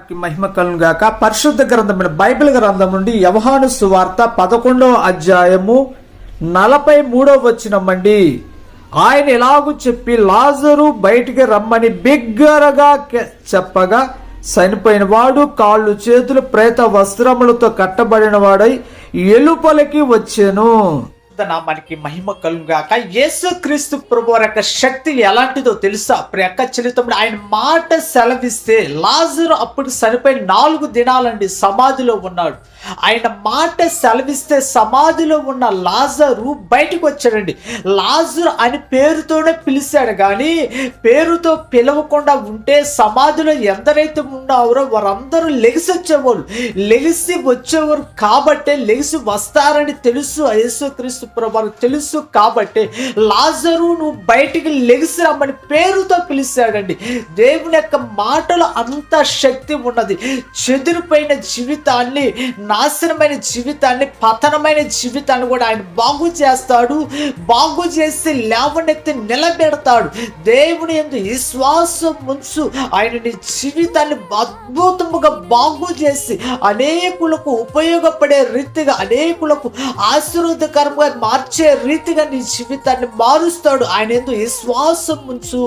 నామానికి మహిమ కలుగును గాక. పరిశుద్ధ గ్రంథమైన బైబిల్ గ్రంథం నుండి యోహాను సువార్త 11వ అధ్యాయము 43వ వచనమండి. ఆయన ఇలాగూ చెప్పి లాజరు బయటికి రమ్మని బిగ్గరగా చెప్పగా చనిపోయిన వాడు కాళ్ళు చేతులు ప్రేత వస్త్రములతో కట్టబడిన వాడై ఎలుపలికి వచ్చెను. నామానికి మహిమ కలుగాక. యేసుక్రీస్తు ప్రభువారి యొక్క శక్తి ఎలాంటిదో తెలుసా ప్రియ అక్క చెల్లితమ్ముడు? ఆయన మాట సెలవిస్తే లాజరు అప్పుడు చనిపోయి 4 దినాలండి సమాధిలో ఉన్నాడు. ఆయన మాట సెలవిస్తే సమాధిలో ఉన్న లాజరు బయటకు వచ్చాడండి. లాజరు అని పేరుతోనే పిలిచాడు, కానీ పేరుతో పిలవకుండా ఉంటే సమాధిలో ఎందరైతే ఉన్నారో వారందరూ లెగిసి వచ్చేవాళ్ళు. లెగిసి వచ్చేవారు కాబట్టే, లెగిసి వస్తారని తెలుసు యేసుక్రీస్తు ప్రభువు తెలుసు కాబట్టి లాజరు నువ్వు బయటికి లెగిసి రమ్మని పేరుతో పిలిచాడండి. దేవుని యొక్క మాటలు అంత శక్తి ఉన్నది. చెదిరిపోయిన జీవితాన్ని, నాశనమైన జీవితాన్ని, పతనమైన జీవితాన్ని కూడా ఆయన బాగు చేస్తాడు. బాగు చేసి లేవనెత్తి నిలబెడతాడు. దేవుని యందు విశ్వాసం ఉంచు. ఆయన నీ జీవితాన్ని అద్భుతముగా బాగు చేసి అనేకులకు ఉపయోగపడే రీతిగా, అనేకులకు ఆశీర్వాదకరంగా మార్చే రీతిగా నీ జీవితాన్ని మారుస్తాడు. ఆయన యందు విశ్వాసం ఉంచు.